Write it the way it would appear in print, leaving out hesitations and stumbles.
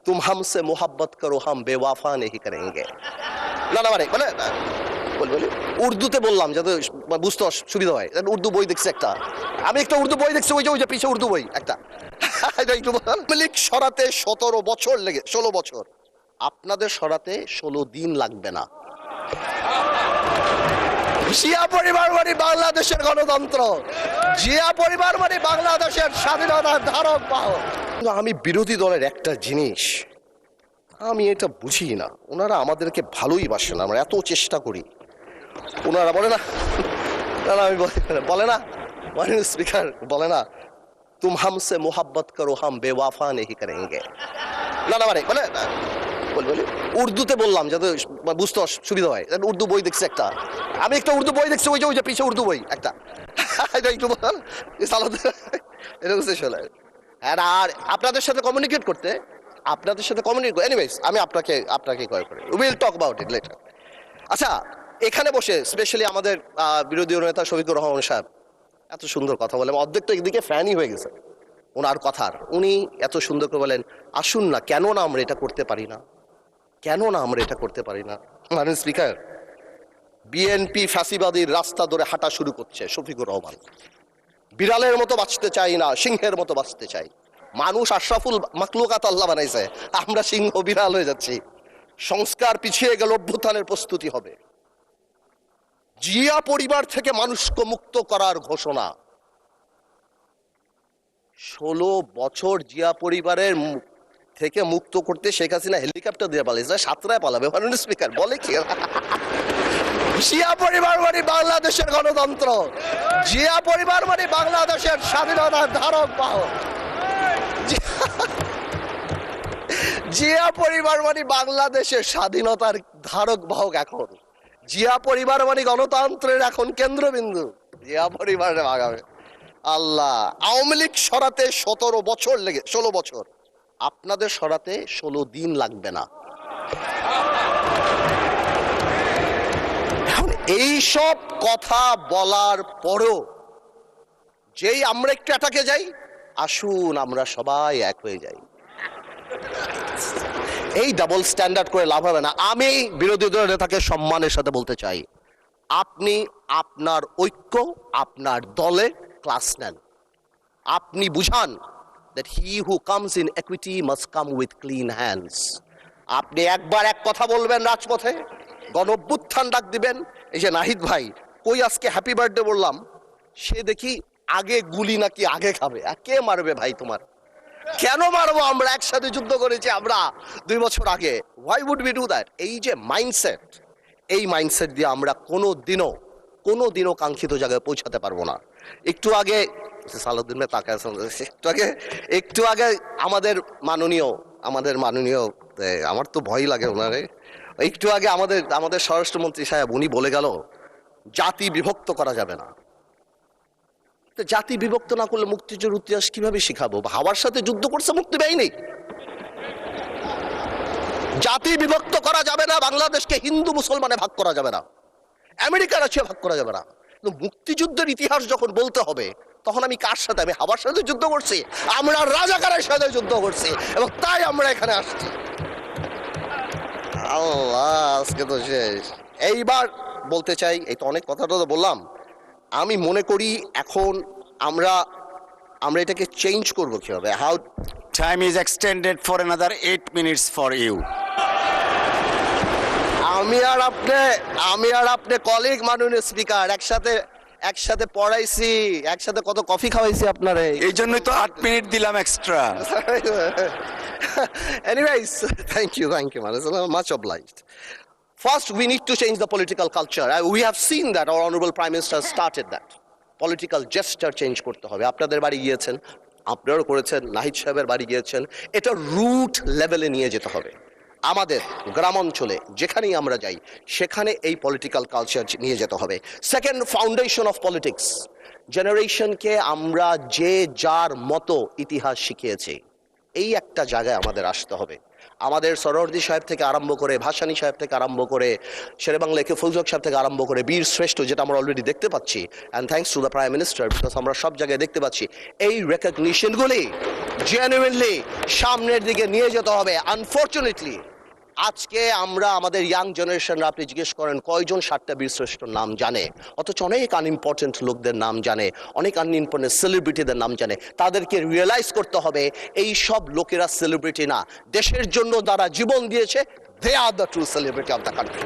तुम हमसे मोहब्बत करो हम बेवफा नहीं करेंगे। না না মানে মানে বলি উর্দুতে বললাম যাতে বুঝতে সুবিধা হয়। উর্দু বই দেখছি একটা, আমি একটা উর্দু বই দেখছি, ওই যে পিছে উর্দু বই একটা। একটু লিক সরাতে 17 বছর লেগে 16 বছর, আপনাদের সরাতে 16 দিন লাগবে না। জিয়া পরিবার মানে বাংলাদেশের গণতন্ত্র, জিয়া পরিবার মানে বাংলাদেশের স্বাধীনতার ধারক বাহক। আমি বিরোধী দলের একটা জিনিস আমি এটা বুঝি না, ওনারা আমাদেরকে ভালোই বাসে না, আমরা এত চেষ্টা করি, ওনারা বলে না, আমি বলে না মাননীয় স্পিকার বলে না তুম হামসে মোহাব্বত করো হাম বেওয়াফা নেহি করেঙ্গে। না না মানে মানে বলি উর্দুতে বললাম যাতে বুঝতে সুবিধা হয়। উর্দু বই দেখছি একটা, আমি একটা উর্দু বই দেখছি, ওই যে পিছে উর্দু বই একটা। একটু আর আপনাদের সাথে কমিউনিকেট করতে, এনিওয়েজ আমি আপনাকে কল করি, will talk about it later. আচ্ছা, এখানে বসে স্পেশালি আমাদের বিরোধী নেতা শফিকুর রহমান সাহেব এত সুন্দর কথা বলেন, অর্ধেক তো একদিকে ফ্যানই হয়ে গেছে ওনার কথার। উনি এত সুন্দর করে বলেন আসুন না, কেন না আমরা এটা করতে পারি না, কেন না আমরা এটা করতে পারি না। মাননীয় স্পিকার, বিএনপি ফ্যাসিবাদীর রাস্তা ধরে হাঁটা শুরু করছে শফিকুর রহমান। বিড়ালের মতো বাঁচতে চাই না, সিংহের মতো বাঁচতে চাই। মানুষ আশরাফুল মাখলুকাত আল্লাহ বানাইছে, আমরা সিংহ বিড়াল হয়ে যাচ্ছি। সংস্কার পিছিয়ে গেল, অভ্যুত্থানের প্রস্তুতি হবে। জিয়া পরিবার থেকে মানুষকে মুক্ত করার ঘোষণা। 16 বছর জিয়া পরিবারের থেকে মুক্ত করতে শেখ হাসিনা হেলিকপ্টার দিয়ে পালিয়েছে, সাতরায় পালাবে। মাননীয় স্পিকার বলে কি, জিয়া পরিবার মানে বাংলাদেশের গণতন্ত্র, জিয়া পরিবার মানে বাংলাদেশের স্বাধীনতার ধারক বাহক। জিয়া পরিবার মানে বাংলাদেশের স্বাধীনতার ধারক বাহক। এখন জিয়া পরিবার মানে গণতন্ত্রের এখন কেন্দ্রবিন্দু। জিয়া পরিবারে ভাগাবে আল্লাহ। আওয়ামী লীগ সরাতে 17 বছর লেগে 16 বছর, আপনাদের সরাতে 16 দিন লাগবে না। এখন এই সব কথা বলার পরও যেই আমরা একটু অ্যাটাকে যাই, আসুন আমরা সবাই এক হয়ে যাই, এই ডাবল স্ট্যান্ডার্ড করে লাভ হবে না। আমি বিরোধী দলের নেতাকে সম্মানের সাথে বলতে চাই, আপনি আপনার ঐক্য আপনার দলে ক্লাস নেন, আপনি বুঝান that he who comes in equity must come with clean hands। আপনি একবার এক কথা বলবেন রাজপথে, গণঅভ্যুত্থান ডাক দিবেন। এই যে নাহিদ ভাই কই আজকে হ্যাপি বার্থডে বললাম, সে দেখি আগে গুলি নাকি আগে খাবে। কে মারবে ভাই তোমার, কেন মারবো? আমরা একসাথে যুদ্ধ করেছি আমরা 2 বছর আগে। Why would we do that? এই যে মাইন্ডসেট, এই মাইন্ডসেট দিয়ে আমরা কোনোদিনও কাঙ্ক্ষিত জায়গায় পৌঁছাতে পারবো না। একটু আগে একটু আগে আমাদের মাননীয় আমার তো ভয় লাগে ওনারে, একটু আগে আমাদের স্বরাষ্ট্রমন্ত্রী সাহেব উনি বলে গেল জাতি বিভক্ত করা যাবে না। জাতি বিভক্ত না করলে মুক্তিযুদ্ধের ইতিহাস কিভাবে শিখাবো? হাওয়ার সাথে যুদ্ধ করছে মুক্তি বাহিনী। জাতি বিভক্ত করা যাবে না, বাংলাদেশকে হিন্দু মুসলমানে ভাগ করা যাবে না, আমেরিকার আছে ভাগ করা যাবে না। কিন্তু মুক্তিযুদ্ধের ইতিহাস যখন বলতে হবে, তখন আমি কার সাথে? আমি হাওয়ার সাথে যুদ্ধ করছি, আমরা রাজাকারের সাথে যুদ্ধ করছি, এবং তাই আমরা এখানে আসছি। আল্লাহ, আজকে তো শেষ। এইবার বলতে চাই, এই তো অনেক কথাটা তো বললাম, আমি মনে করি এখন আমরা এটাকে চেঞ্জ করবো কিভাবে? How Time is extended for another 8 minutes for you. আমি আর আপনি কলিগ মাননীয় স্পিকার, একসাথে পড়াইছি, একসাথে কত কফি খাওয়াইছি আপনারে, এই জন্যই তো 8 মিনিট দিলাম extra. Anyways, thank you, much obliged. First, we need to change the political culture. We have seen that our honorable Prime Minister started that. Political gesture change করতে হবে। আপনাদের বাড়ি গিয়েছেন, আপনারাও করেছেন, নাহিদ সাহেবের বাড়ি গিয়েছেন। এটা রুট লেভেলে নিয়ে যেতে হবে। আমাদের গ্রামাঞ্চলে যেখানেই আমরা যাই, সেখানে এই পলিটিক্যাল কালচার নিয়ে যেতে হবে। Second, foundation of politics. জেনারেশনকে আমরা যে যার মতো ইতিহাস শিখিয়েছি, এই একটা জায়গায় আমাদের আসতে হবে। আমাদের সরোয়ার্দী সাহেব থেকে আরম্ভ করে, ভাসানী সাহেব থেকে আরম্ভ করে, শেরেবাংলা একে ফুলজক সাহেব থেকে আরম্ভ করে বীর শ্রেষ্ঠ, যেটা আমরা অলরেডি দেখতে পাচ্ছি, and thanks to the prime minister, because আমরা সব জায়গায় দেখতে পাচ্ছি এই রেকগনিশনগুলি জেনুইনলি সামনের দিকে নিয়ে যেতে হবে। আনফর্চুনেটলি আজকে আমরা আমাদের ইয়াং জেনারেশনরা, আপনি জিজ্ঞেস করেন কয়জন 7টা বীরশ্রেষ্ঠর নাম জানে, অথচ অনেক আনইম্পর্টেন্ট লোকদের নাম জানে, অনেক আনইম্পর্টেন্ট সেলিব্রিটিদের নাম জানে। তাদেরকে রিয়েলাইজ করতে হবে এই সব লোকেরা সেলিব্রিটি না, দেশের জন্য যারা জীবন দিয়েছে, they are the true celebrity of the country.